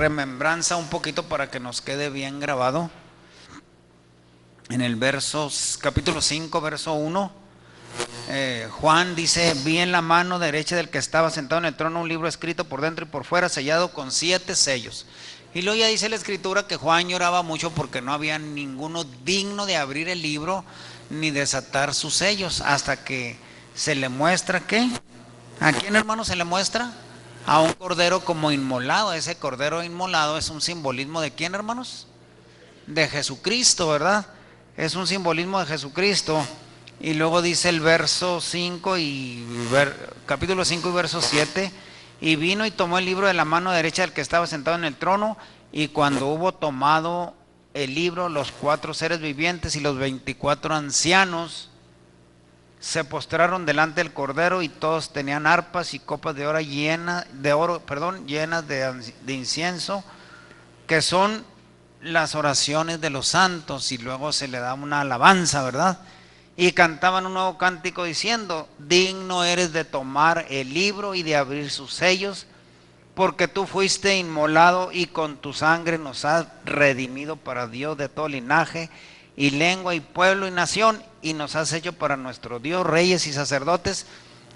remembranza un poquito para que nos quede bien grabado. En el capítulo 5, verso 1, Juan dice: vi en la mano derecha del que estaba sentado en el trono un libro escrito por dentro y por fuera, sellado con 7 sellos. Y luego ya dice la escritura que Juan lloraba mucho porque no había ninguno digno de abrir el libro ni desatar sus sellos, hasta que se le muestra ¿qué? ¿A quién, hermano, se le muestra? A un cordero como inmolado. Ese cordero inmolado es un simbolismo ¿de quién, hermanos? De Jesucristo, ¿verdad? Es un simbolismo de Jesucristo. Y luego dice el verso 5 capítulo 5 y verso 7: y vino y tomó el libro de la mano derecha del que estaba sentado en el trono, y cuando hubo tomado el libro, los 4 seres vivientes y los 24 ancianos se postraron delante del cordero, y todos tenían arpas y copas de oro llenas de incienso, que son las oraciones de los santos. Y luego se le da una alabanza, ¿verdad? Y cantaban un nuevo cántico diciendo: digno eres de tomar el libro y de abrir sus sellos, porque tú fuiste inmolado y con tu sangre nos has redimido para Dios de todo linaje y lengua y pueblo y nación, y nos has hecho para nuestro Dios reyes y sacerdotes,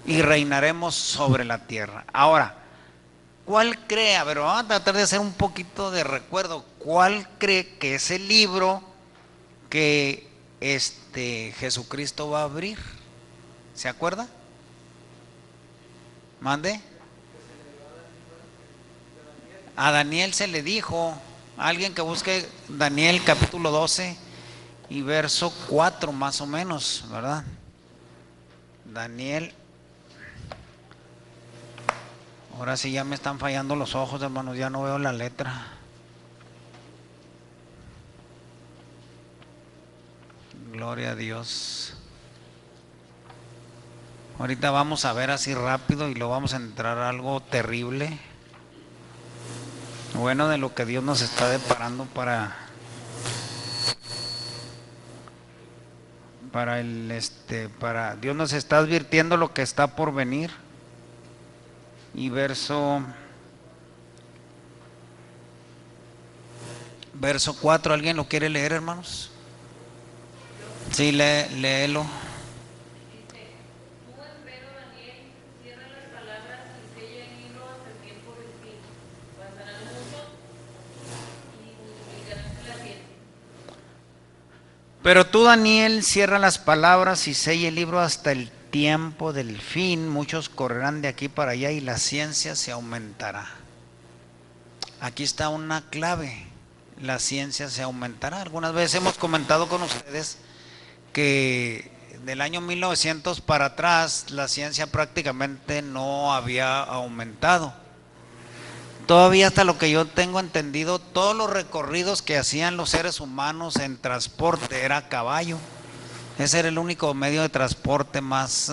y reinaremos sobre la tierra. Ahora, ¿cuál cree? A ver, vamos a tratar de hacer un poquito de recuerdo. ¿Cuál cree que es el libro que Jesucristo va a abrir? ¿Se acuerda? Mande. A Daniel se le dijo. Alguien que busque Daniel capítulo 12 y verso 4 más o menos, ¿verdad? Daniel. Ahora sí ya me están fallando los ojos, hermanos, ya no veo la letra. Gloria a Dios. Ahorita vamos a ver así rápido y luego vamos a entrar a algo terrible. Bueno, de lo que Dios nos está deparando para Dios nos está advirtiendo lo que está por venir. Y verso 4, ¿alguien lo quiere leer, hermanos? Sí, léelo. Pero tú, Daniel, cierra las palabras y sella el libro hasta el tiempo del fin. Muchos correrán de aquí para allá y la ciencia se aumentará. Aquí está una clave: la ciencia se aumentará. Algunas veces hemos comentado con ustedes que del año 1900 para atrás la ciencia prácticamente no había aumentado. Todavía, hasta lo que yo tengo entendido, todos los recorridos que hacían los seres humanos en transporte era a caballo. Ese era el único medio de transporte más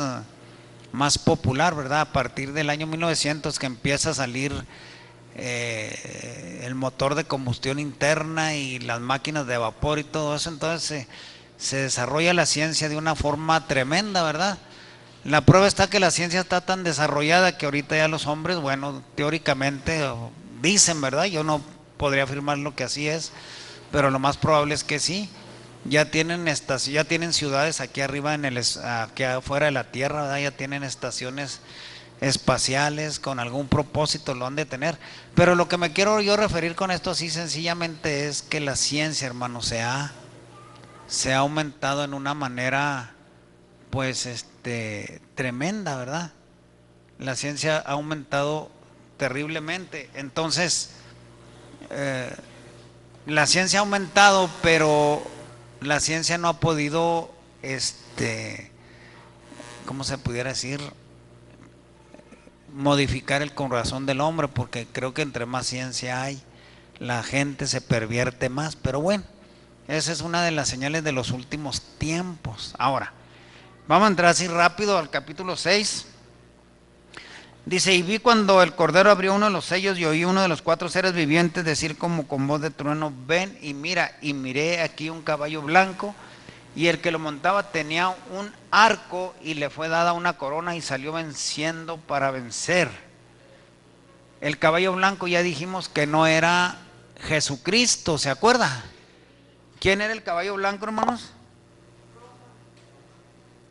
popular, ¿verdad? A partir del año 1900 que empieza a salir el motor de combustión interna y las máquinas de vapor y todo eso, entonces se desarrolla la ciencia de una forma tremenda, ¿verdad? La prueba está que la ciencia está tan desarrollada que ahorita ya los hombres, bueno, teóricamente dicen, ¿verdad? Yo no podría afirmar lo que así es, pero lo más probable es que sí. Ya tienen ciudades aquí arriba aquí afuera de la Tierra, ¿verdad? Ya tienen estaciones espaciales, con algún propósito lo han de tener. Pero lo que me quiero yo referir con esto así sencillamente es que la ciencia, hermano, se ha aumentado en una manera pues tremenda, ¿verdad? La ciencia ha aumentado terriblemente. Entonces la ciencia ha aumentado, pero la ciencia no ha podido ¿cómo se pudiera decir? Modificar el corazón del hombre, porque creo que entre más ciencia hay, la gente se pervierte más. Pero bueno, esa es una de las señales de los últimos tiempos. Ahora, vamos a entrar así rápido al capítulo 6. Dice: y vi cuando el Cordero abrió uno de los sellos, y oí uno de los 4 seres vivientes decir como con voz de trueno: ven y mira. Y miré aquí un caballo blanco, y el que lo montaba tenía un arco, y le fue dada una corona, y salió venciendo para vencer. El caballo blanco ya dijimos que no era Jesucristo, ¿se acuerda? ¿Quién era el caballo blanco, hermanos?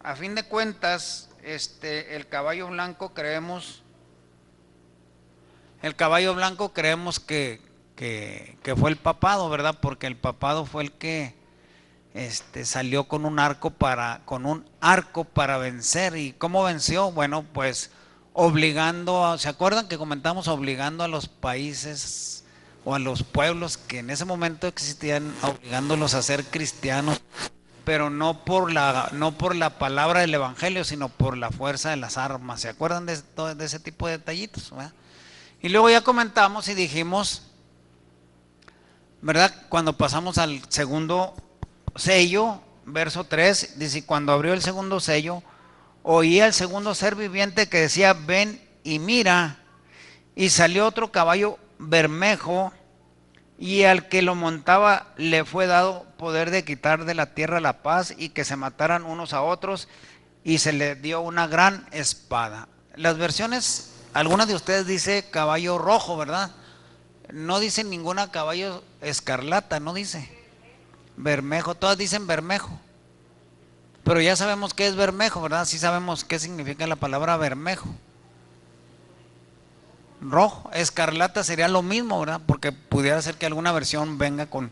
A fin de cuentas, el caballo blanco creemos que fue el papado, ¿verdad? Porque el papado fue el que salió con un arco para vencer. ¿Y cómo venció? Bueno, pues ¿se acuerdan que comentamos obligando a los países o a los pueblos que en ese momento existían, obligándolos a ser cristianos, pero no por la palabra del evangelio, sino por la fuerza de las armas? ¿Se acuerdan de ese tipo de detallitos, ¿verdad? Y luego ya comentamos y dijimos, ¿verdad? Cuando pasamos al segundo sello, verso 3, dice: cuando abrió el segundo sello, oí al segundo ser viviente que decía: ven y mira. Y salió otro caballo bermejo, y al que lo montaba le fue dado poder de quitar de la tierra la paz, y que se mataran unos a otros, y se le dio una gran espada. Las versiones, algunas de ustedes dice caballo rojo, ¿verdad? No dice ninguna caballo escarlata, no dice bermejo, todas dicen bermejo. Pero ya sabemos qué es bermejo, ¿verdad? Sí sabemos qué significa la palabra bermejo. Rojo, escarlata sería lo mismo, ¿verdad? Porque pudiera ser que alguna versión venga con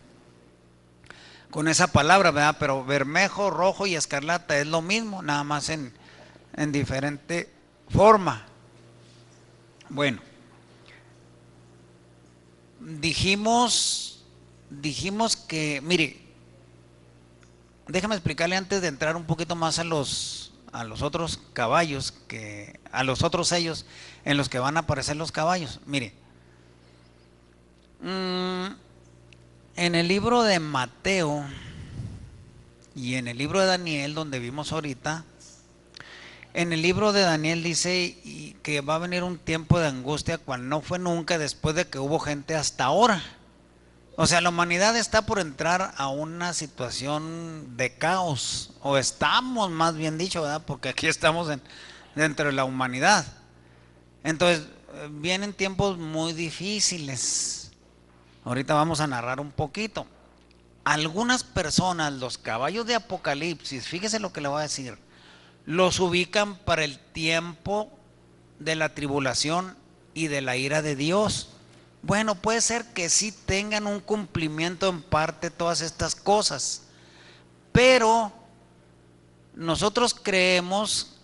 esa palabra, ¿verdad? Pero bermejo, rojo y escarlata es lo mismo, nada más en diferente forma. Bueno, dijimos que, mire, déjame explicarle antes de entrar un poquito más a los otros caballos, a los otros sellos en los que van a aparecer los caballos. Mire, en el libro de Mateo y en el libro de Daniel, donde vimos ahorita, en el libro de Daniel dice que va a venir un tiempo de angustia cual no fue nunca después de que hubo gente hasta ahora. O sea, la humanidad está por entrar a una situación de caos, o estamos, más bien dicho, ¿verdad? Porque aquí estamos dentro de la humanidad. Entonces, vienen tiempos muy difíciles. Ahorita vamos a narrar un poquito. Algunas personas, los caballos de Apocalipsis, fíjese lo que le voy a decir, los ubican para el tiempo de la tribulación y de la ira de Dios. Bueno, puede ser que sí tengan un cumplimiento en parte todas estas cosas, pero nosotros creemos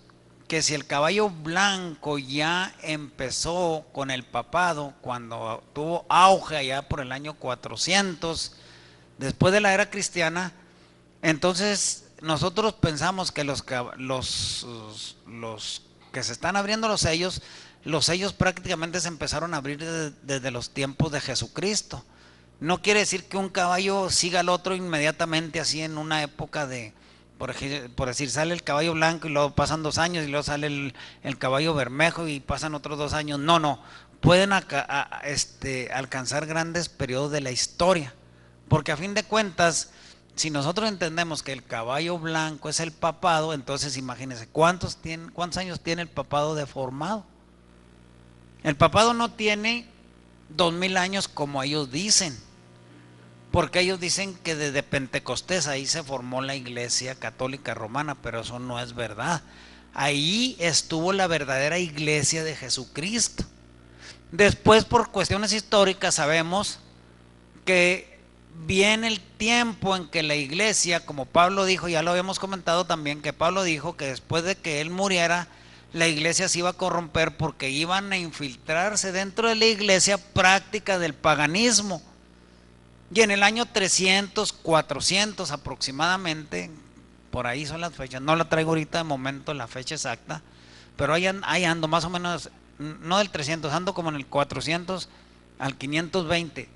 que si el caballo blanco ya empezó con el papado, cuando tuvo auge allá por el año 400, después de la era cristiana, entonces nosotros pensamos que los que se están abriendo los sellos prácticamente se empezaron a abrir desde los tiempos de Jesucristo. No quiere decir que un caballo siga al otro inmediatamente, así en una época de, por decir, sale el caballo blanco y luego pasan 2 años y luego sale el caballo bermejo y pasan otros 2 años. No, pueden alcanzar grandes periodos de la historia, porque a fin de cuentas, si nosotros entendemos que el caballo blanco es el papado, entonces imagínense cuántos años tiene el papado deformado. El papado no tiene 2000 años como ellos dicen, porque ellos dicen que desde Pentecostés ahí se formó la Iglesia Católica Romana, pero eso no es verdad. Ahí estuvo la verdadera Iglesia de Jesucristo. Después, por cuestiones históricas, sabemos que viene el tiempo en que la Iglesia, como Pablo dijo, ya lo habíamos comentado también, que Pablo dijo que después de que él muriera, la iglesia se iba a corromper porque iban a infiltrarse dentro de la iglesia práctica del paganismo. Y en el año 300, 400 aproximadamente, por ahí son las fechas, no la traigo ahorita de momento la fecha exacta, pero ahí ando más o menos, no del 300, ando como en el 400 al 520,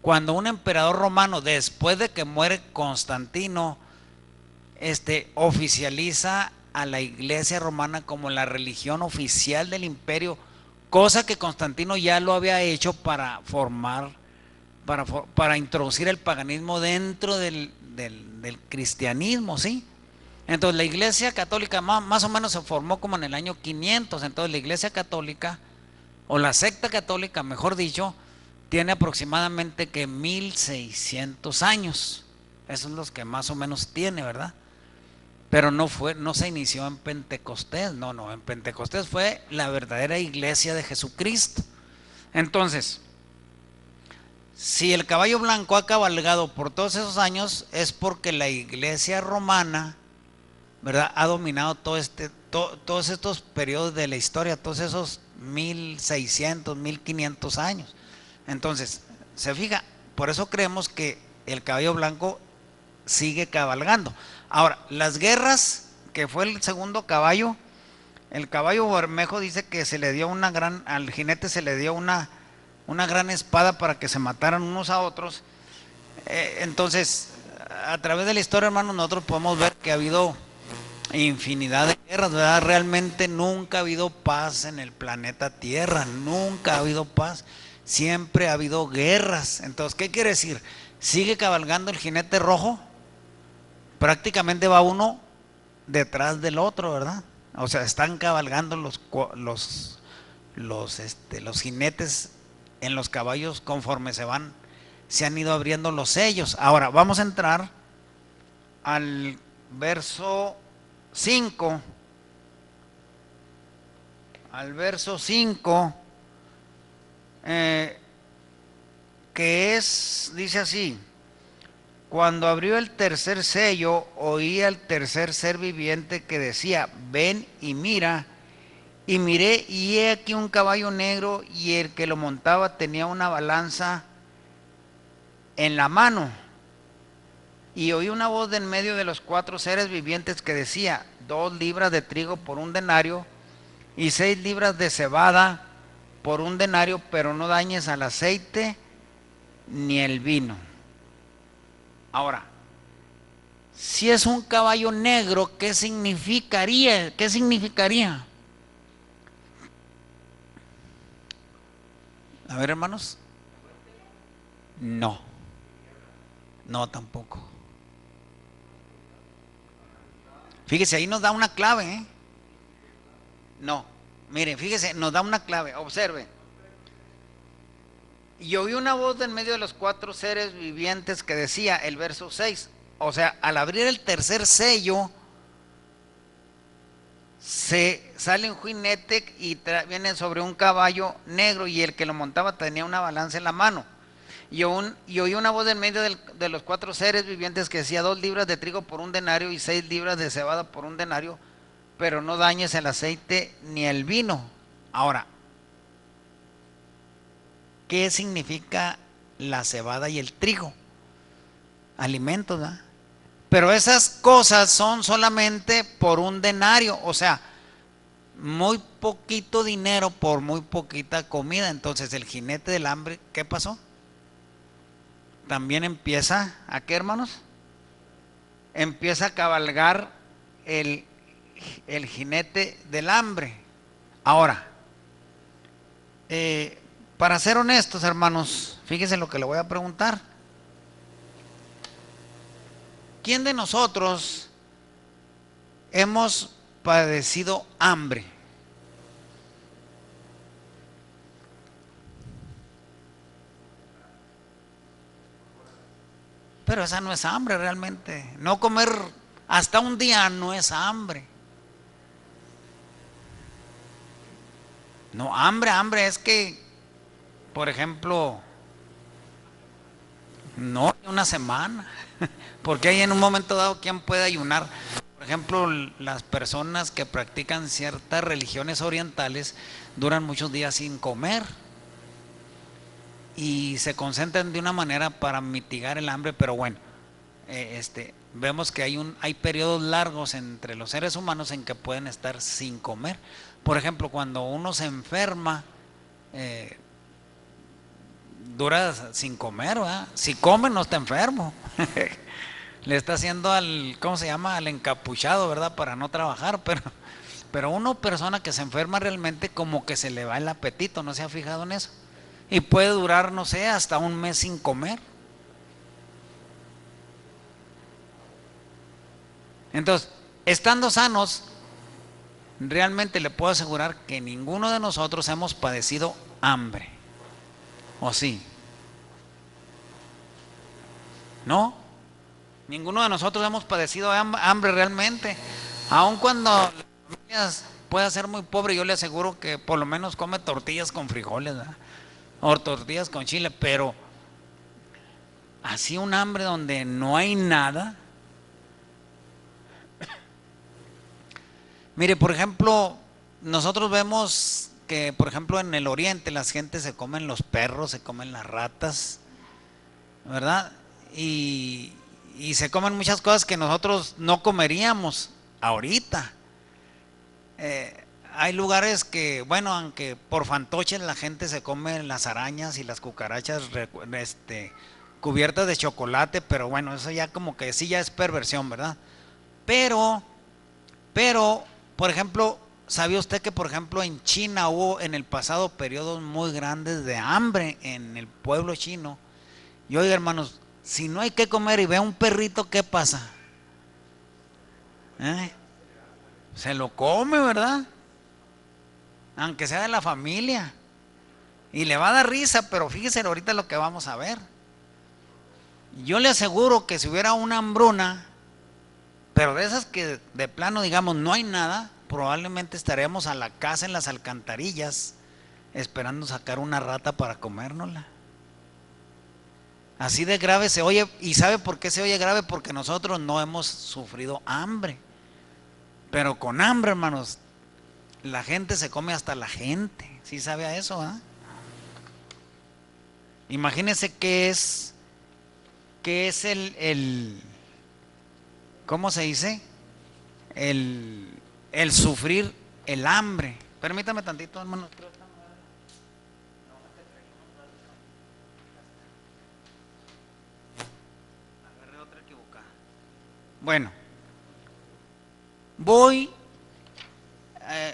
cuando un emperador romano, después de que muere Constantino, oficializa a la iglesia romana como la religión oficial del imperio, cosa que Constantino ya lo había hecho para introducir el paganismo dentro del cristianismo, ¿sí? Entonces la iglesia católica más o menos se formó como en el año 500, entonces la iglesia católica o la secta católica, mejor dicho, tiene aproximadamente que 1600 años. Esos son los que más o menos tiene, ¿verdad? Pero no se inició en Pentecostés, no, en Pentecostés fue la verdadera iglesia de Jesucristo. Entonces, si el caballo blanco ha cabalgado por todos esos años, es porque la iglesia romana, ¿verdad?, ha dominado todos estos periodos de la historia, todos esos 1600, 1500 años. Entonces, se fija, por eso creemos que el caballo blanco sigue cabalgando. Ahora, las guerras, que fue el segundo caballo, el caballo bermejo dice que se le dio al jinete se le dio una gran espada para que se mataran unos a otros. Entonces, a través de la historia, hermanos, nosotros podemos ver que ha habido infinidad de guerras, ¿verdad? Realmente nunca ha habido paz en el planeta Tierra, nunca ha habido paz, siempre ha habido guerras. Entonces, ¿qué quiere decir? Sigue cabalgando el jinete rojo, prácticamente va uno detrás del otro, ¿verdad? O sea, están cabalgando los jinetes en los caballos conforme se han ido abriendo los sellos. Ahora, vamos a entrar al verso 5. Al verso 5, dice así: cuando abrió el tercer sello, oí al tercer ser viviente que decía: ven y mira. Y miré, y he aquí un caballo negro, y el que lo montaba tenía una balanza en la mano. Y oí una voz de en medio de los cuatro seres vivientes que decía: 2 libras de trigo por un denario, y 6 libras de cebada por un denario, pero no dañes al aceite ni el vino. Ahora, si es un caballo negro, ¿qué significaría? ¿Qué significaría? A ver, hermanos. No, tampoco. Fíjese, ahí nos da una clave, ¿eh? No, miren, fíjese, nos da una clave, observe. Y oí una voz de en medio de los cuatro seres vivientes que decía, el verso 6, o sea, al abrir el tercer sello, sale un jinete y viene sobre un caballo negro, y el que lo montaba tenía una balanza en la mano. Y oí una voz en medio de los cuatro seres vivientes que decía: 2 libras de trigo por un denario, y 6 libras de cebada por un denario, pero no dañes el aceite ni el vino. Ahora, ¿qué significa la cebada y el trigo? Alimentos, ¿verdad? Pero esas cosas son solamente por un denario, o sea, muy poquito dinero por muy poquita comida. Entonces el jinete del hambre, ¿qué pasó? También empieza, ¿a qué, hermanos? Empieza a cabalgar el jinete del hambre. Ahora, para ser honestos, hermanos, fíjense lo que le voy a preguntar. ¿Quién de nosotros hemos padecido hambre? Pero esa no es hambre realmente. No comer hasta un día no es hambre. No, hambre es que, por ejemplo, no una semana. Porque hay en un momento dado quien puede ayunar. Por ejemplo, las personas que practican ciertas religiones orientales duran muchos días sin comer y se concentran de una manera para mitigar el hambre. Pero bueno, vemos que hay periodos largos entre los seres humanos en que pueden estar sin comer. Por ejemplo, cuando uno se enferma, dura sin comer, ¿verdad? Si come no está enfermo. Le está haciendo ¿cómo se llama? Al encapuchado, ¿verdad? Para no trabajar, pero una persona que se enferma realmente como que se le va el apetito, ¿no se ha fijado en eso? Y puede durar, no sé, hasta un mes sin comer. Entonces, estando sanos, realmente le puedo asegurar que ninguno de nosotros hemos padecido hambre. ¿O sí? ¿No? Ninguno de nosotros hemos padecido hambre realmente. Aun cuando las familias pueda ser muy pobre, yo le aseguro que por lo menos come tortillas con frijoles, ¿verdad? O tortillas con chile, pero así un hambre donde no hay nada. Mire, por ejemplo, nosotros vemos que, por ejemplo, en el oriente las gentes se comen los perros, se comen las ratas, ¿verdad? Y se comen muchas cosas que nosotros no comeríamos ahorita. Hay lugares que, bueno, aunque por fantoches la gente se come las arañas y las cucarachas cubiertas de chocolate, pero bueno, eso ya como que sí ya es perversión, ¿verdad? Pero, por ejemplo, ¿sabía usted que, por ejemplo, en China hubo en el pasado periodos muy grandes de hambre en el pueblo chino? Y oiga, hermanos, si no hay que comer y ve a un perrito, ¿qué pasa? Se lo come, ¿verdad? Aunque sea de la familia. Y le va a dar risa, pero fíjese ahorita lo que vamos a ver. Yo le aseguro que si hubiera una hambruna, pero de esas que de plano digamos no hay nada, probablemente estaríamos a la casa en las alcantarillas esperando sacar una rata para comérnosla. Así de grave se oye. ¿Y sabe por qué se oye grave? Porque nosotros no hemos sufrido hambre. Pero con hambre, hermanos, la gente se come hasta la gente. ¿Sí sabe a eso? Imagínense qué es el ¿cómo se dice? El sufrir el hambre. Permítame tantito, hermanos. Agarré otra equivocada. Bueno,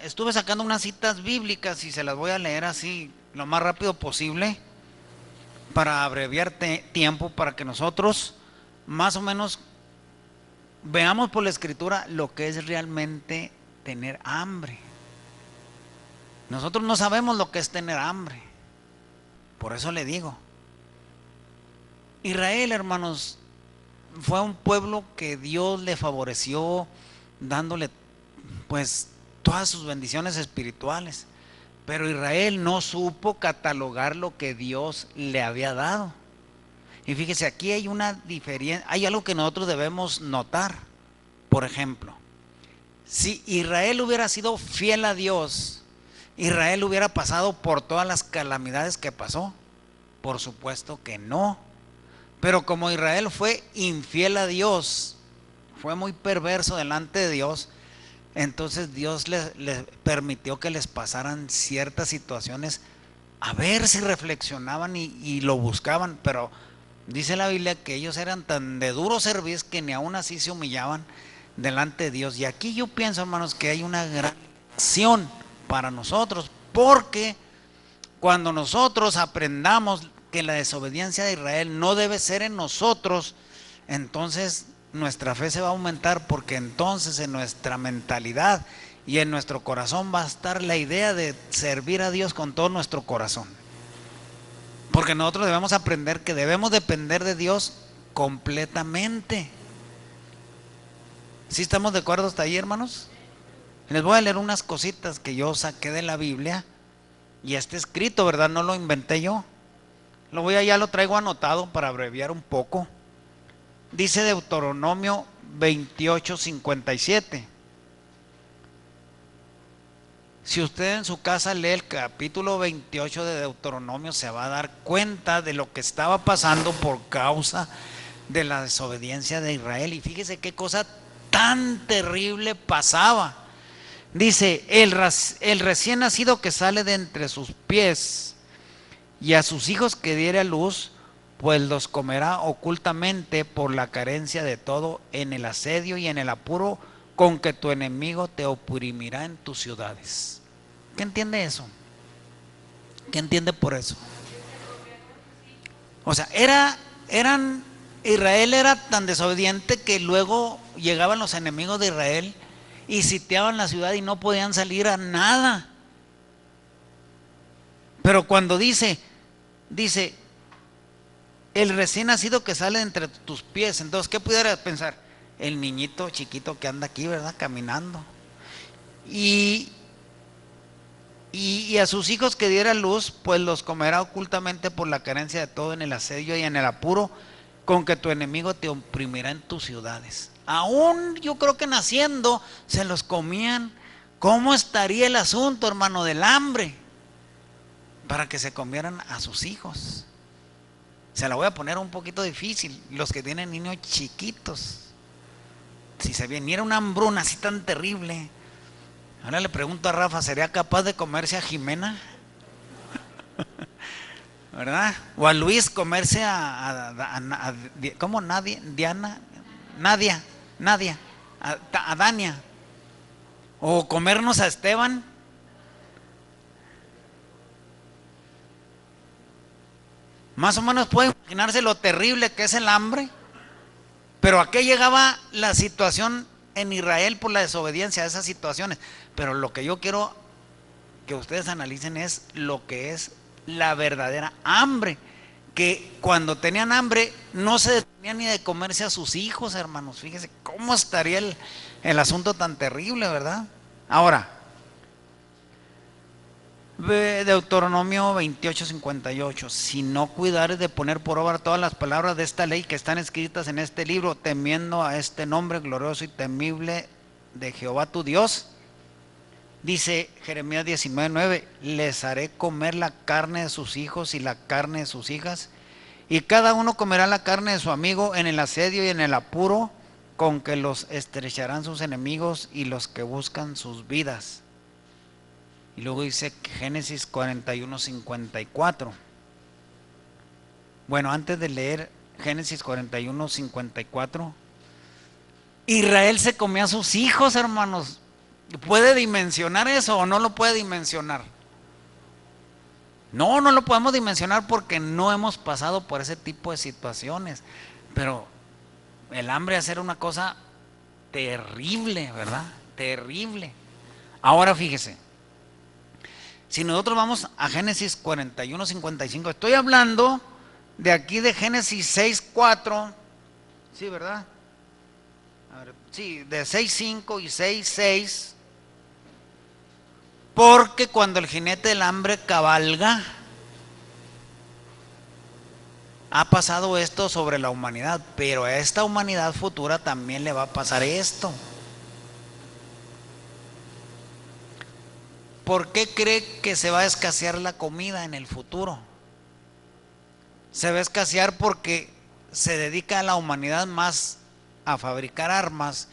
estuve sacando unas citas bíblicas y se las voy a leer así lo más rápido posible para abreviar tiempo, para que nosotros más o menos veamos por la escritura lo que es realmente tener hambre. Nosotros no sabemos lo que es tener hambre. Por eso le digo, Israel, hermanos, fue un pueblo que Dios le favoreció dándole pues todas sus bendiciones espirituales, pero Israel no supo catalogar lo que Dios le había dado. Y fíjese, aquí hay una diferencia, hay algo que nosotros debemos notar. Por ejemplo, si Israel hubiera sido fiel a Dios, Israel hubiera pasado por todas las calamidades que pasó. Por supuesto que no. Pero como Israel fue infiel a Dios, fue muy perverso delante de Dios, entonces Dios les permitió que les pasaran ciertas situaciones a ver si reflexionaban y lo buscaban. Pero dice la Biblia que ellos eran tan de duro servicio que ni aún así se humillaban delante de Dios. Y aquí yo pienso, hermanos, que hay una gran lección para nosotros, porque cuando nosotros aprendamos que la desobediencia de Israel no debe ser en nosotros, entonces nuestra fe se va a aumentar, porque entonces en nuestra mentalidad y en nuestro corazón va a estar la idea de servir a Dios con todo nuestro corazón. Porque nosotros debemos aprender que debemos depender de Dios completamente. ¿Sí estamos de acuerdo hasta ahí, hermanos? Les voy a leer unas cositas que yo saqué de la Biblia, y está escrito, ¿verdad? No lo inventé yo. Ya lo traigo anotado para abreviar un poco. Dice Deuteronomio 28:57. Si usted en su casa lee el capítulo 28 de Deuteronomio, se va a dar cuenta de lo que estaba pasando por causa de la desobediencia de Israel. Y fíjese qué cosa tan terrible pasaba. Dice, el recién nacido que sale de entre sus pies, y a sus hijos que diere a luz, pues los comerá ocultamente por la carencia de todo, en el asedio y en el apuro con que tu enemigo te oprimirá en tus ciudades. ¿Qué entiende eso? ¿Qué entiende por eso? O sea, Israel era tan desobediente que luego llegaban los enemigos de Israel y sitiaban la ciudad y no podían salir a nada. Pero cuando dice, el recién nacido que sale entre tus pies, entonces, ¿qué pudiera pensar? El niñito chiquito que anda aquí, ¿verdad? Caminando. Y a sus hijos que diera luz, pues los comerá ocultamente por la carencia de todo en el asedio y en el apuro con que tu enemigo te oprimirá en tus ciudades. Aún yo creo que naciendo se los comían. ¿Cómo estaría el asunto, hermano, del hambre? Para que se comieran a sus hijos. Se la voy a poner un poquito difícil. Los que tienen niños chiquitos, si se viniera una hambruna así tan terrible, ahora le pregunto a Rafa, ¿sería capaz de comerse a Jimena? ¿Verdad? O a Luis comerse ¿cómo? Nadia, a Dania. O comernos a Esteban. Más o menos puede imaginarse lo terrible que es el hambre. Pero ¿a qué llegaba la situación en Israel por la desobediencia a esas situaciones? Pero lo que yo quiero que ustedes analicen es lo que es la verdadera hambre. Que cuando tenían hambre no se detenían ni de comerse a sus hijos, hermanos. Fíjense cómo estaría el asunto tan terrible, ¿verdad? Ahora, Deuteronomio 28:58. Si no cuidares de poner por obra todas las palabras de esta ley que están escritas en este libro, temiendo a este nombre glorioso y temible de Jehová tu Dios, dice Jeremías 19:9, les haré comer la carne de sus hijos y la carne de sus hijas, y cada uno comerá la carne de su amigo en el asedio y en el apuro con que los estrecharán sus enemigos y los que buscan sus vidas. Y luego dice Génesis 41:54. Bueno, antes de leer Génesis 41:54, Israel se comía a sus hijos, hermanos. ¿Puede dimensionar eso o no lo puede dimensionar? No lo podemos dimensionar porque no hemos pasado por ese tipo de situaciones. Pero el hambre hacer una cosa terrible, ¿verdad? Terrible. Ahora fíjese. Si nosotros vamos a Génesis 41:55, estoy hablando de aquí de Génesis 6:4, sí, ¿verdad? A ver, sí, de 6:5 y 6:6, porque cuando el jinete del hambre cabalga, ha pasado esto sobre la humanidad, pero a esta humanidad futura también le va a pasar esto. ¿Por qué cree que se va a escasear la comida en el futuro? Se va a escasear porque se dedica a la humanidad más a fabricar armas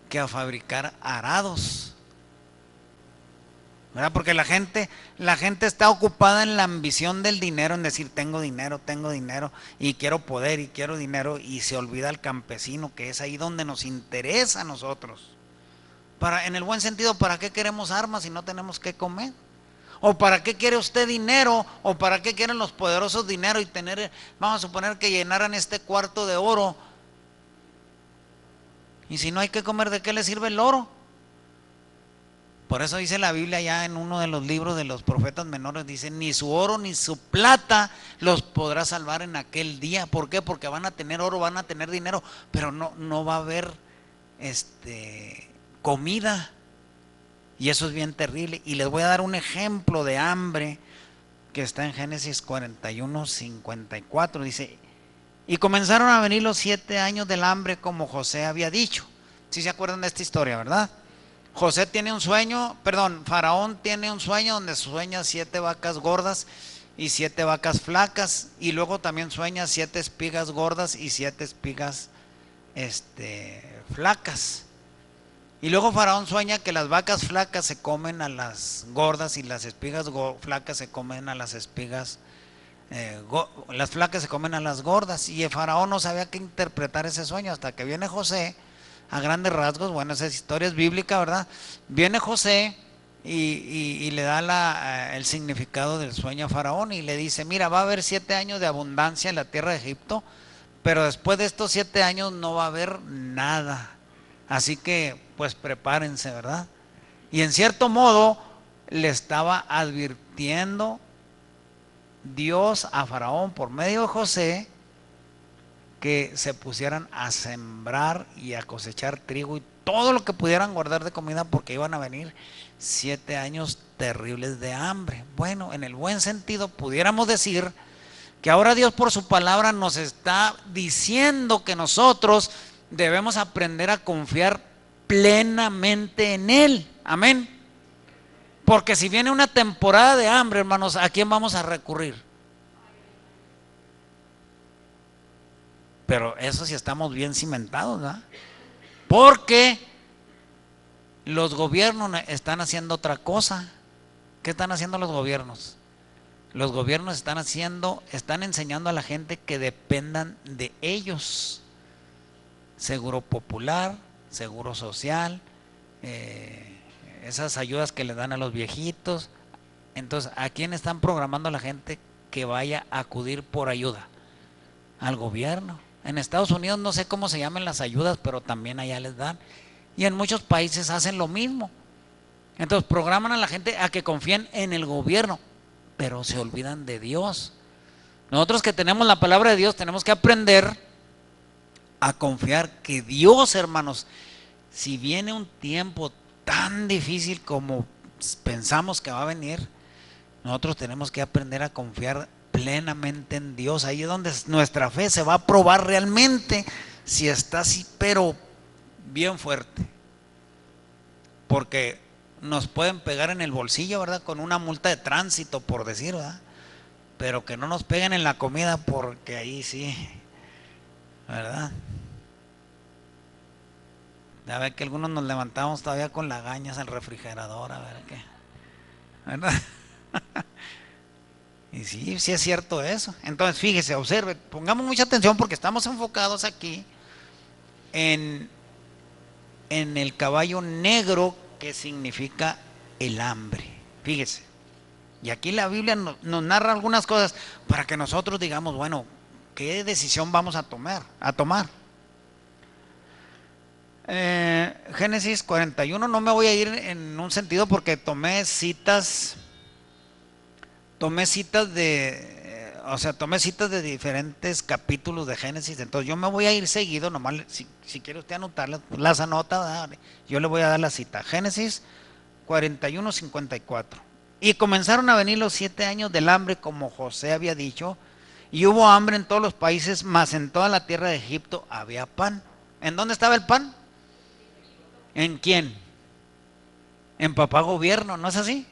que a fabricar arados, ¿verdad? Porque la gente está ocupada en la ambición del dinero, en decir tengo dinero y quiero poder y quiero dinero, y se olvida el campesino, que es ahí donde nos interesa a nosotros. En el buen sentido, ¿para qué queremos armas si no tenemos que comer? ¿O para qué quiere usted dinero? ¿O para qué quieren los poderosos dinero y tener, vamos a suponer que llenaran este cuarto de oro? Y si no hay que comer, ¿de qué le sirve el oro? Por eso dice la Biblia ya en uno de los libros de los profetas menores, dice, ni su oro ni su plata los podrá salvar en aquel día. ¿Por qué? Porque van a tener oro, van a tener dinero, pero no va a haber comida. Y eso es bien terrible. Y les voy a dar un ejemplo de hambre que está en Génesis 41:54. Dice, y comenzaron a venir los 7 años del hambre como José había dicho. ¿Sí se acuerdan de esta historia, verdad? José tiene un sueño, Faraón tiene un sueño donde sueña 7 vacas gordas y 7 vacas flacas, y luego también sueña 7 espigas gordas y 7 espigas flacas. Y luego Faraón sueña que las vacas flacas se comen a las gordas y las espigas flacas se comen a las espigas, las flacas se comen a las gordas. Y el Faraón no sabía qué interpretar ese sueño hasta que viene José, a grandes rasgos, bueno, esa historia es bíblica, ¿verdad? Viene José y le da el significado del sueño a Faraón y le dice, mira, va a haber 7 años de abundancia en la tierra de Egipto, pero después de estos 7 años no va a haber nada. Así que pues prepárense, ¿verdad? Y en cierto modo le estaba advirtiendo Dios a Faraón por medio de José que se pusieran a sembrar y a cosechar trigo y todo lo que pudieran guardar de comida, porque iban a venir 7 años terribles de hambre. Bueno, en el buen sentido pudiéramos decir que ahora Dios por su palabra nos está diciendo que nosotros debemos aprender a confiar plenamente en Él. Amén. Porque si viene una temporada de hambre, hermanos, ¿a quién vamos a recurrir? Pero eso sí estamos bien cimentados, ¿verdad? Porque los gobiernos están haciendo otra cosa. ¿Qué están haciendo los gobiernos? Los gobiernos están enseñando a la gente que dependan de ellos. Seguro popular, seguro social, esas ayudas que le dan a los viejitos. Entonces, ¿a quién están programando a la gente que vaya a acudir por ayuda? Al gobierno. En Estados Unidos no sé cómo se llaman las ayudas, pero también allá les dan. Y en muchos países hacen lo mismo. Entonces programan a la gente a que confíen en el gobierno, pero se olvidan de Dios. Nosotros que tenemos la palabra de Dios tenemos que aprender a confiar que Dios, hermanos, si viene un tiempo tan difícil como pensamos que va a venir, nosotros tenemos que aprender a confiar plenamente en Dios. Ahí es donde nuestra fe se va a probar realmente, si está así, pero bien fuerte. Porque nos pueden pegar en el bolsillo, ¿verdad? Con una multa de tránsito, por decir, ¿verdad? Pero que no nos peguen en la comida, porque ahí sí, ¿verdad? Ya ve que algunos nos levantamos todavía con lagañas al refrigerador, a ver qué, ¿verdad? Y sí, sí es cierto eso. Entonces, fíjese, observe, pongamos mucha atención porque estamos enfocados aquí en el caballo negro, que significa el hambre. Fíjese. Y aquí la Biblia nos narra algunas cosas para que nosotros digamos, bueno, ¿qué decisión vamos a tomar? Génesis 41, no me voy a ir en un sentido porque tomé citas de diferentes capítulos de Génesis. Entonces yo me voy a ir seguido, nomás si quiere usted anotarlas, pues las anota, ¿verdad? Yo le voy a dar la cita. Génesis 41, 54. Y comenzaron a venir los 7 años del hambre, como José había dicho, y hubo hambre en todos los países, mas en toda la tierra de Egipto había pan. ¿En dónde estaba el pan? ¿En quién? En papá gobierno, ¿no es así?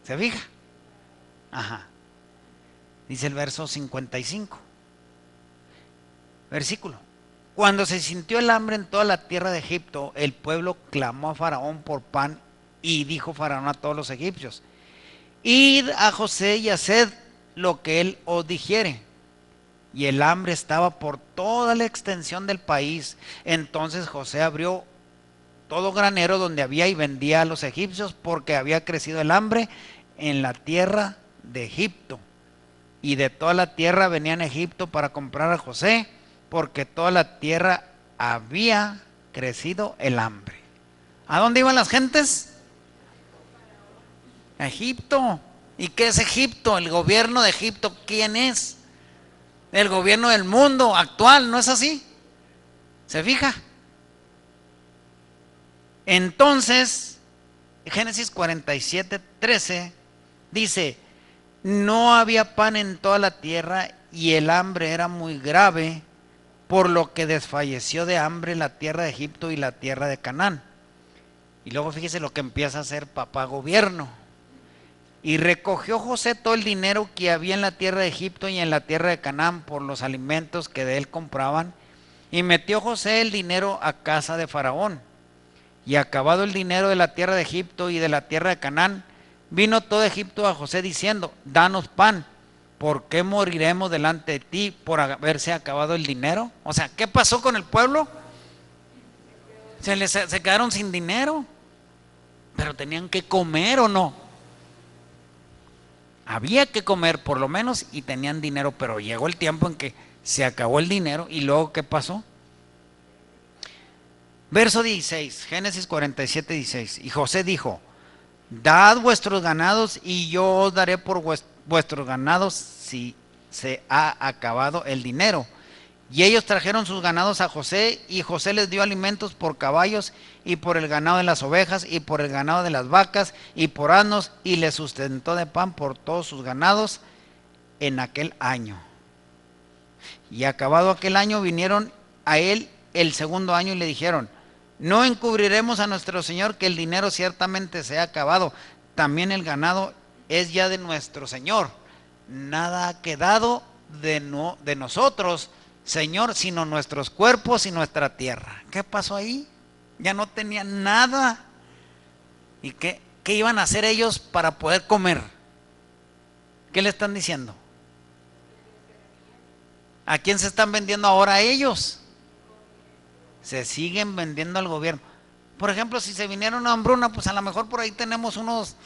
¿Se fija? Ajá. Dice el verso 55. Versículo. Cuando se sintió el hambre en toda la tierra de Egipto, el pueblo clamó a Faraón por pan, y dijo Faraón a todos los egipcios: id a José y haced lo que él os dijere. Y el hambre estaba por toda la extensión del país. Entonces José abrió todo granero donde había y vendía a los egipcios, porque había crecido el hambre en la tierra de Egipto. Y de toda la tierra venían a Egipto para comprar a José, porque toda la tierra había crecido el hambre. ¿A dónde iban las gentes? A Egipto. ¿Y qué es Egipto? El gobierno de Egipto, ¿quién es? El gobierno del mundo actual, ¿no es así? ¿Se fija? Entonces, Génesis 47, 13 dice: no había pan en toda la tierra, y el hambre era muy grave, por lo que desfalleció de hambre la tierra de Egipto y la tierra de Canaán. Y luego fíjese lo que empieza a hacer papá gobierno. Y recogió José todo el dinero que había en la tierra de Egipto y en la tierra de Canaán por los alimentos que de él compraban, y metió José el dinero a casa de Faraón. Y acabado el dinero de la tierra de Egipto y de la tierra de Canaán, vino todo Egipto a José diciendo: danos pan, ¿por qué moriremos delante de ti por haberse acabado el dinero? O sea, ¿qué pasó con el pueblo? Se quedaron sin dinero, pero tenían que comer, ¿o no? Había que comer por lo menos y tenían dinero, pero llegó el tiempo en que se acabó el dinero. ¿Y luego qué pasó? Verso 16, Génesis 47, 16. Y José dijo: dad vuestros ganados y yo os daré por vuestros ganados si se ha acabado el dinero. Y ellos trajeron sus ganados a José, y José les dio alimentos por caballos y por el ganado de las ovejas y por el ganado de las vacas y por asnos, y les sustentó de pan por todos sus ganados en aquel año. Y acabado aquel año vinieron a él el segundo año y le dijeron: no encubriremos a nuestro señor que el dinero ciertamente se ha acabado, también el ganado es ya de nuestro señor, nada ha quedado de nosotros, señor, sino nuestros cuerpos y nuestra tierra. ¿Qué pasó ahí? Ya no tenían nada. ¿Y qué iban a hacer ellos para poder comer? ¿Qué le están diciendo? ¿A quién se están vendiendo ahora ellos? Se siguen vendiendo al gobierno. Por ejemplo, si se viniera una hambruna, pues a lo mejor por ahí tenemos unos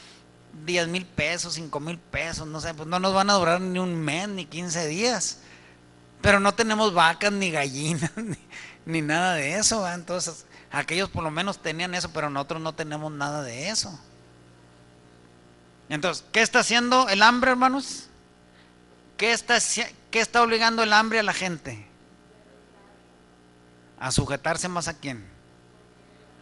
10,000 pesos, 5,000 pesos, no sé, pues no nos van a durar ni un mes, ni 15 días. Pero no tenemos vacas, ni gallinas, ni nada de eso, ¿verdad? Entonces, aquellos por lo menos tenían eso, pero nosotros no tenemos nada de eso. Entonces, ¿qué está haciendo el hambre, hermanos? ¿Qué está obligando el hambre a la gente? A sujetarse más a quién?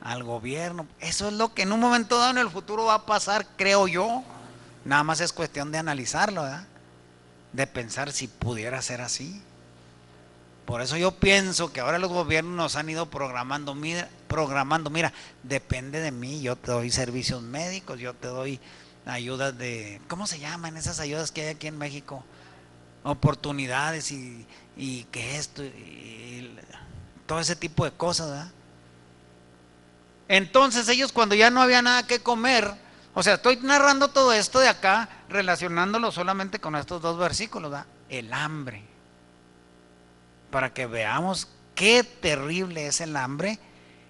Al gobierno. Eso es lo que en un momento dado en el futuro va a pasar, creo yo. Nada más es cuestión de analizarlo, ¿verdad? De pensar si pudiera ser así. Por eso yo pienso que ahora los gobiernos nos han ido programando, mira, depende de mí, yo te doy servicios médicos, yo te doy ayudas de, ¿cómo se llaman esas ayudas que hay aquí en México? Oportunidades y que esto, y todo ese tipo de cosas, ¿verdad? Entonces ellos, cuando ya no había nada que comer, o sea, estoy narrando todo esto de acá, relacionándolo solamente con estos dos versículos, ¿verdad? El hambre, para que veamos qué terrible es el hambre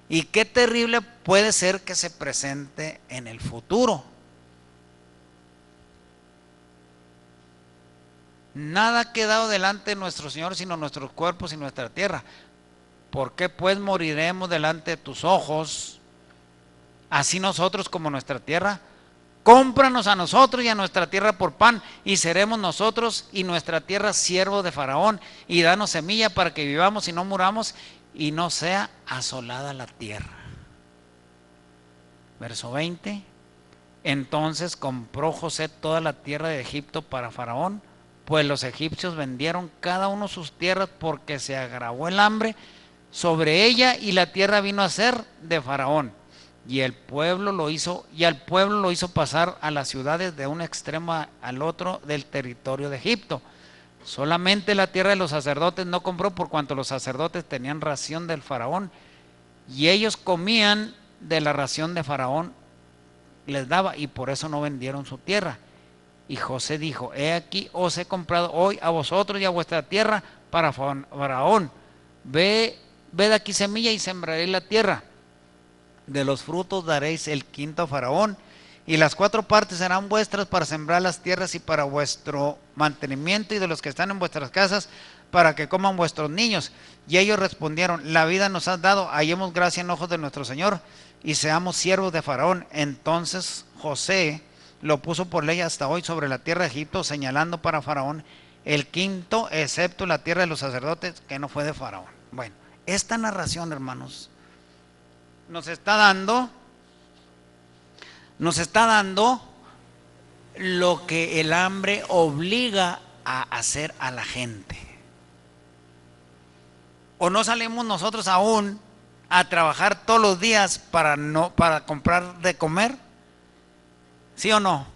y qué terrible puede ser que se presente en el futuro. Nada ha quedado delante de nuestro Señor sino nuestros cuerpos y nuestra tierra. ¿Por qué pues moriremos delante de tus ojos, así nosotros como nuestra tierra? Cómpranos a nosotros y a nuestra tierra por pan, y seremos nosotros y nuestra tierra siervos de Faraón, y danos semilla para que vivamos y no muramos, y no sea asolada la tierra. Verso 20. Entonces compró José toda la tierra de Egipto para Faraón, pues los egipcios vendieron cada uno sus tierras, porque se agravó el hambre sobre ella, y la tierra vino a ser de Faraón. Y al pueblo lo hizo pasar a las ciudades de un extremo al otro del territorio de Egipto. Solamente la tierra de los sacerdotes no compró, por cuanto los sacerdotes tenían ración del Faraón, y ellos comían de la ración de Faraón les daba, y por eso no vendieron su tierra. Y José dijo: he aquí os he comprado hoy a vosotros y a vuestra tierra para Faraón. Ved aquí semilla y sembraréis la tierra. De los frutos daréis el quinto a Faraón, y las 4 partes serán vuestras para sembrar las tierras y para vuestro mantenimiento, y de los que están en vuestras casas para que coman vuestros niños. Y ellos respondieron: la vida nos has dado, hallemos gracia en ojos de nuestro Señor, y seamos siervos de Faraón. Entonces José lo puso por ley hasta hoy sobre la tierra de Egipto, señalando para Faraón el quinto, excepto la tierra de los sacerdotes, que no fue de Faraón. Bueno, esta narración, hermanos, nos está dando lo que el hambre obliga a hacer a la gente. ¿O no salimos nosotros aún a trabajar todos los días para comprar de comer? ¿Sí o no?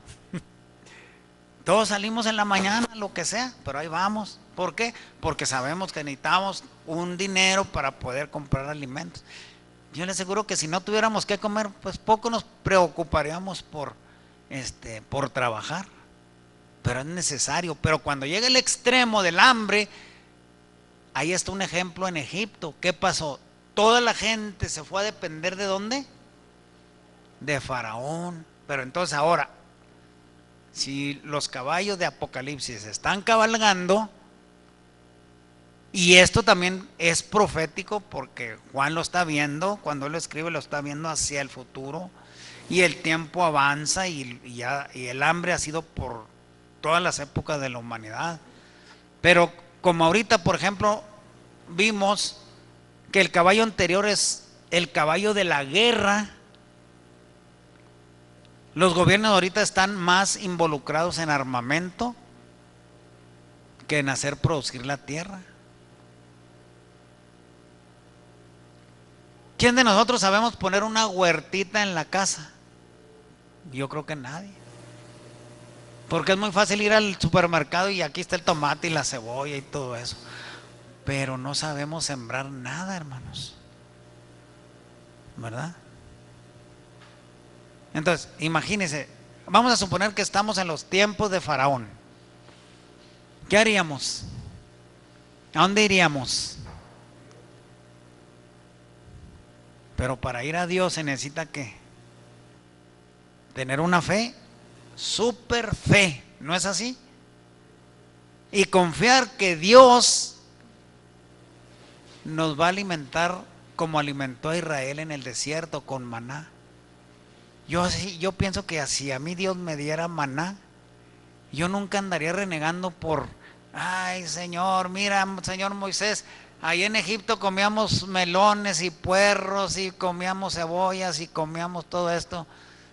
Todos salimos en la mañana, lo que sea, pero ahí vamos. ¿Por qué? Porque sabemos que necesitamos un dinero para poder comprar alimentos. Yo les aseguro que si no tuviéramos que comer, pues poco nos preocuparíamos por trabajar. Pero es necesario. Pero cuando llega el extremo del hambre, ahí está un ejemplo en Egipto. ¿Qué pasó? Toda la gente se fue a depender ¿de dónde? De Faraón. Pero entonces ahora, si los caballos de Apocalipsis están cabalgando Y esto también es profético porque Juan lo está viendo, cuando él lo escribe lo está viendo hacia el futuro y el tiempo avanza y el hambre ha sido por todas las épocas de la humanidad. Pero como ahorita, por ejemplo, vimos que el caballo anterior es el caballo de la guerra, los gobiernos ahorita están más involucrados en armamento que en hacer producir la tierra. ¿Quién de nosotros sabemos poner una huertita en la casa? Yo creo que nadie. Porque es muy fácil ir al supermercado y aquí está el tomate y la cebolla y todo eso. Pero no sabemos sembrar nada, hermanos. ¿Verdad? Entonces, imagínense, vamos a suponer que estamos en los tiempos de Faraón. ¿Qué haríamos? ¿A dónde iríamos? Pero para ir a Dios se necesita ¿qué? Tener una fe, super fe, ¿no es así? Y confiar que Dios nos va a alimentar como alimentó a Israel en el desierto con maná. Yo pienso que si a mí Dios me diera maná, yo nunca andaría renegando por, ay Señor, mira Señor Moisés, ahí en Egipto comíamos melones y puerros y comíamos cebollas y comíamos todo esto.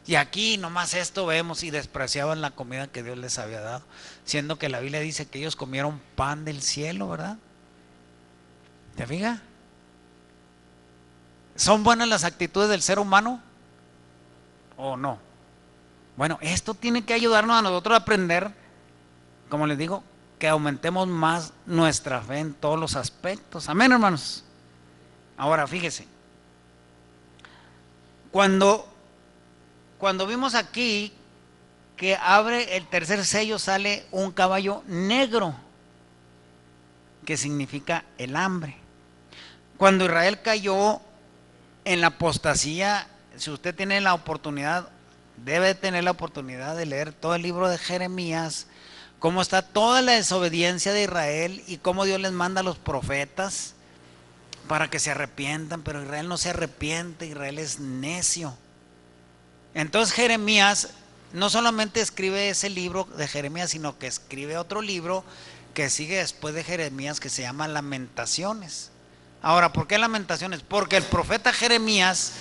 Y aquí nomás esto vemos, y despreciaban la comida que Dios les había dado, siendo que la Biblia dice que ellos comieron pan del cielo, ¿verdad? ¿Te fijas? ¿Son buenas las actitudes del ser humano o no? Bueno, esto tiene que ayudarnos a nosotros a aprender, como les digo, que aumentemos más nuestra fe en todos los aspectos. Amén, hermanos. Ahora, fíjese, cuando vimos aquí que abre el tercer sello, sale un caballo negro, que significa el hambre. Cuando Israel cayó en la apostasía, si usted tiene la oportunidad, debe tener la oportunidad de leer todo el libro de Jeremías, cómo está toda la desobediencia de Israel y cómo Dios les manda a los profetas para que se arrepientan, pero Israel no se arrepiente, Israel es necio. Entonces Jeremías no solamente escribe ese libro de Jeremías, sino que escribe otro libro que sigue después de Jeremías, que se llama Lamentaciones. Ahora, ¿por qué Lamentaciones? Porque el profeta Jeremías,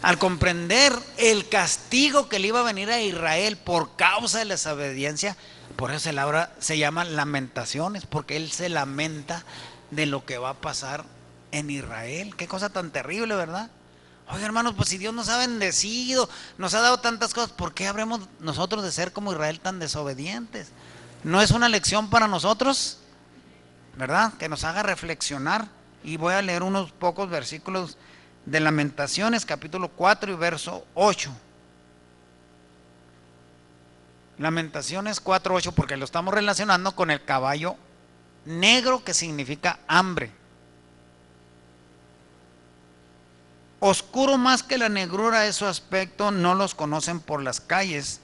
al comprender el castigo que le iba a venir a Israel por causa de la desobediencia, por eso se llama Lamentaciones, porque él se lamenta de lo que va a pasar en Israel. Qué cosa tan terrible, ¿verdad? Oye, hermanos, pues si Dios nos ha bendecido, nos ha dado tantas cosas, ¿por qué habremos nosotros de ser como Israel tan desobedientes? ¿No es una lección para nosotros? ¿Verdad? Que nos haga reflexionar. Y voy a leer unos pocos versículos de Lamentaciones, capítulo 4 y verso 8. Lamentaciones 4:8, porque lo estamos relacionando con el caballo negro, que significa hambre. Oscuro más que la negrura es su aspecto, no los conocen por las calles.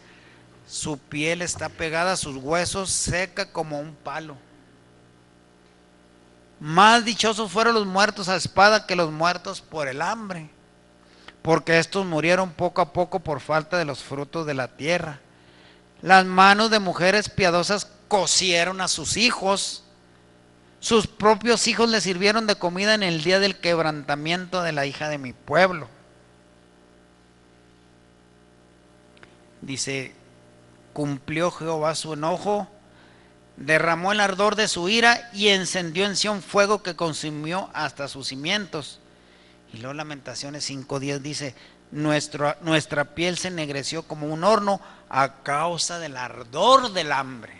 Su piel está pegada a sus huesos, seca como un palo. Más dichosos fueron los muertos a espada que los muertos por el hambre, porque estos murieron poco a poco por falta de los frutos de la tierra. Las manos de mujeres piadosas cocieron a sus hijos, sus propios hijos les sirvieron de comida en el día del quebrantamiento de la hija de mi pueblo. Dice, cumplió Jehová su enojo, derramó el ardor de su ira y encendió en Sión fuego que consumió hasta sus cimientos. Y luego Lamentaciones 5:10 dice, nuestra piel se ennegreció como un horno a causa del ardor del hambre.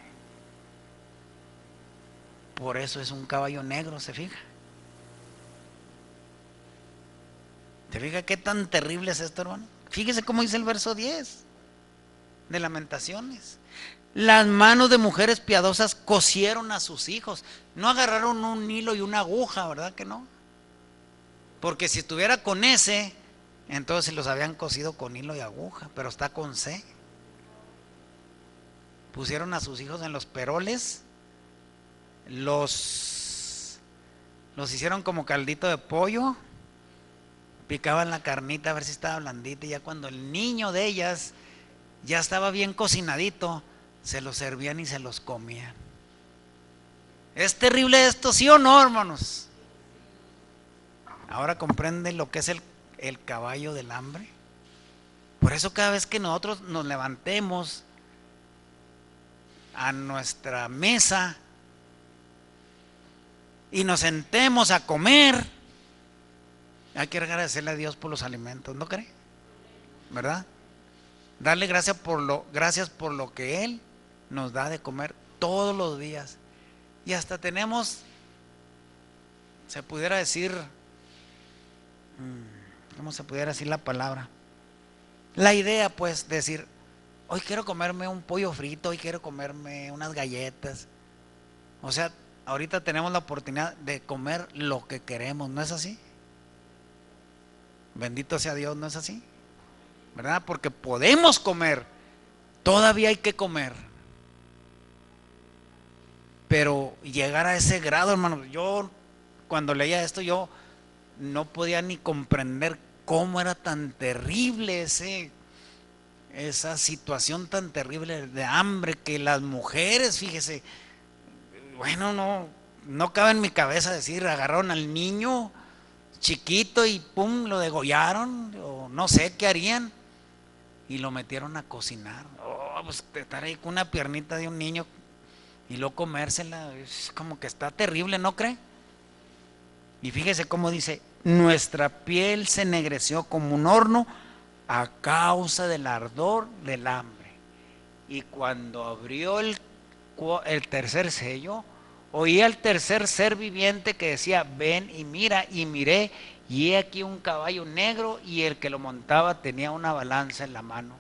Por eso es un caballo negro, ¿se fija? ¿Se fija qué tan terrible es esto, hermano? Fíjese cómo dice el verso 10 de Lamentaciones. Las manos de mujeres piadosas cosieron a sus hijos. No agarraron un hilo y una aguja, ¿verdad que no? Porque si estuviera con ese, entonces los habían cosido con hilo y aguja, pero está con C. Pusieron a sus hijos en los peroles, los los hicieron como caldito de pollo, picaban la carnita a ver si estaba blandita, y ya cuando el niño de ellas ya estaba bien cocinadito, se los servían y se los comían. ¿Es terrible esto, sí o no, hermanos? Ahora comprende lo que es el caballo del hambre. Por eso cada vez que nosotros nos levantemos a nuestra mesa y nos sentemos a comer, hay que agradecerle a Dios por los alimentos, ¿no cree? ¿Verdad? Darle gracias por lo que Él nos da de comer todos los días. Y hasta tenemos, se pudiera decir, ¿cómo se pudiera decir la palabra? La idea, pues, de decir, hoy quiero comerme un pollo frito, hoy quiero comerme unas galletas. O sea, ahorita tenemos la oportunidad de comer lo que queremos, ¿no es así? Bendito sea Dios, ¿no es así? ¿Verdad? Porque podemos comer, todavía hay que comer. Pero llegar a ese grado, hermano, yo cuando leía esto, yo no podía ni comprender cómo era tan terrible esa situación tan terrible de hambre, que las mujeres, fíjese, bueno, no cabe en mi cabeza decir, agarraron al niño chiquito y pum, lo degollaron, o no sé qué harían, y lo metieron a cocinar. Pues estar ahí con una piernita de un niño y luego comérsela, es como que está terrible, ¿no cree? Y fíjese cómo dice, nuestra piel se ennegreció como un horno a causa del ardor del hambre. Y cuando abrió el tercer sello, oí al tercer ser viviente que decía, ven y mira, y miré, y he aquí un caballo negro, y el que lo montaba tenía una balanza en la mano.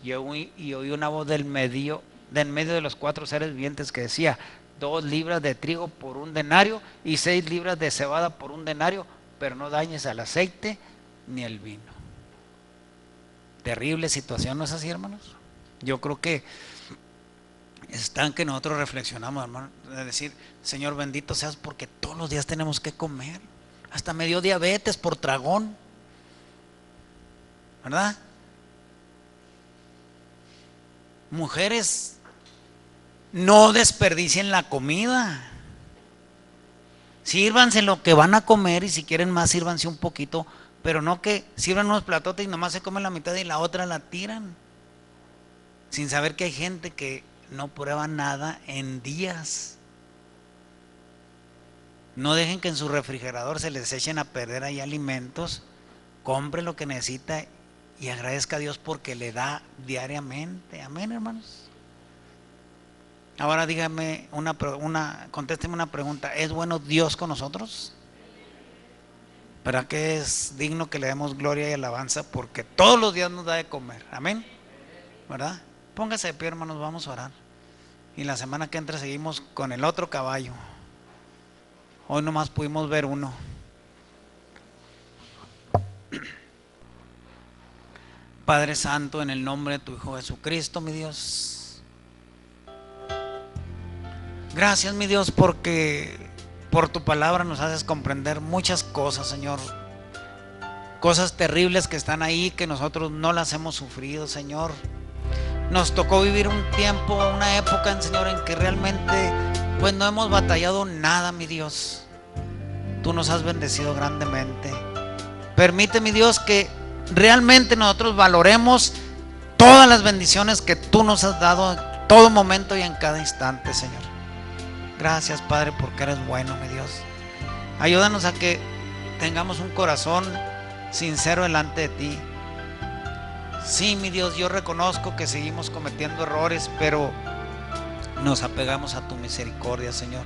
Y oí una voz del medio de los cuatro seres vivientes que decía, 2 libras de trigo por 1 denario y 6 libras de cebada por 1 denario, pero no dañes al aceite ni el vino. Terrible situación, ¿no es así, hermanos? Yo creo que están que nosotros reflexionamos, hermano, de decir, Señor, bendito seas, porque todos los días tenemos que comer. Hasta me dio diabetes por tragón, ¿verdad? Mujeres, no desperdicien la comida. Sírvanse lo que van a comer, y si quieren más, sírvanse un poquito, pero no que sirvan unos platotes y nomás se comen la mitad y la otra la tiran, sin saber que hay gente que no prueba nada en días. No dejen que en su refrigerador se les echen a perder ahí alimentos. Compre lo que necesita y agradezca a Dios porque le da diariamente. Amén, hermanos. Ahora dígame contésteme una pregunta. ¿Es bueno Dios con nosotros? ¿Para qué es digno que le demos gloria y alabanza? Porque todos los días nos da de comer. Amén, ¿verdad? Póngase de pie, hermanos, vamos a orar. Y la semana que entra seguimos con el otro caballo. Hoy nomás pudimos ver uno. Padre Santo, en el nombre de tu Hijo Jesucristo, mi Dios. Gracias, mi Dios, porque por tu palabra nos haces comprender muchas cosas, Señor. Cosas terribles que están ahí, que nosotros no las hemos sufrido, Señor. Nos tocó vivir un tiempo, una época, Señor, en que realmente pues no hemos batallado nada, mi Dios. Tú nos has bendecido grandemente. Permite, mi Dios, que realmente nosotros valoremos todas las bendiciones que tú nos has dado en todo momento y en cada instante, Señor. Gracias, Padre, porque eres bueno, mi Dios. Ayúdanos a que tengamos un corazón sincero delante de ti. Sí, mi Dios, yo reconozco que seguimos cometiendo errores, pero nos apegamos a tu misericordia, Señor.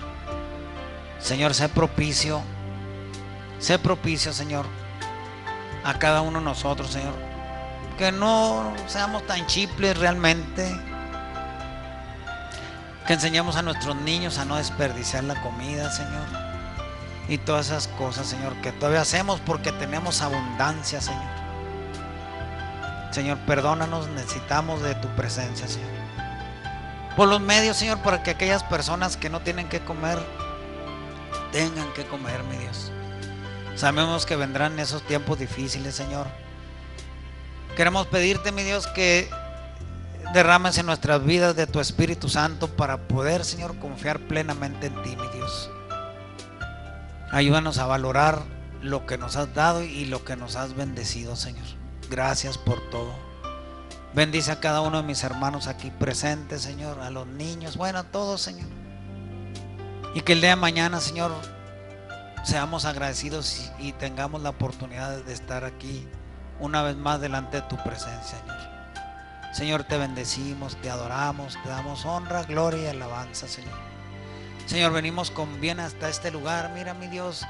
Señor, sé propicio, Señor, a cada uno de nosotros, Señor. Que no seamos tan chiples realmente. Que enseñemos a nuestros niños a no desperdiciar la comida, Señor. Y todas esas cosas, Señor, que todavía hacemos porque tenemos abundancia, Señor. Señor, perdónanos, necesitamos de tu presencia, Señor. Por los medios, Señor, para que aquellas personas que no tienen que comer tengan que comer, mi Dios. Sabemos que vendrán esos tiempos difíciles, Señor. Queremos pedirte, mi Dios, que derrames en nuestras vidas de tu Espíritu Santo para poder, Señor, confiar plenamente en ti, mi Dios. Ayúdanos a valorar lo que nos has dado y lo que nos has bendecido, Señor. Gracias por todo. Bendice a cada uno de mis hermanos aquí presentes, Señor, a los niños, bueno, a todos, Señor. Y que el día de mañana, Señor, seamos agradecidos y tengamos la oportunidad de estar aquí una vez más delante de tu presencia, Señor. Señor, te bendecimos, te adoramos, te damos honra, gloria y alabanza, Señor. Señor, venimos con bien hasta este lugar. Mira, mi Dios,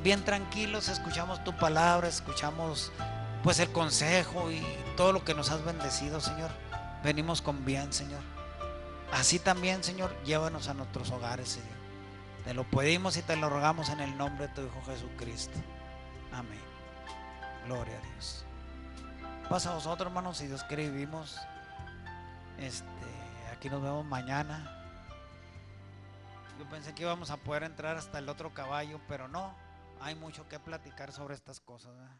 bien tranquilos, escuchamos tu palabra, escuchamos pues el consejo y todo lo que nos has bendecido, Señor. Venimos con bien, Señor. Así también, Señor, llévanos a nuestros hogares, Señor. Te lo pedimos y te lo rogamos en el nombre de tu Hijo Jesucristo. Amén. Gloria a Dios. Pasa a vosotros, hermanos, si Dios quiere vivimos. Aquí nos vemos mañana. Yo pensé que íbamos a poder entrar hasta el otro caballo, pero no. Hay mucho que platicar sobre estas cosas, ¿verdad?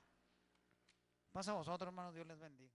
Pasa a vosotros, hermanos, Dios les bendiga.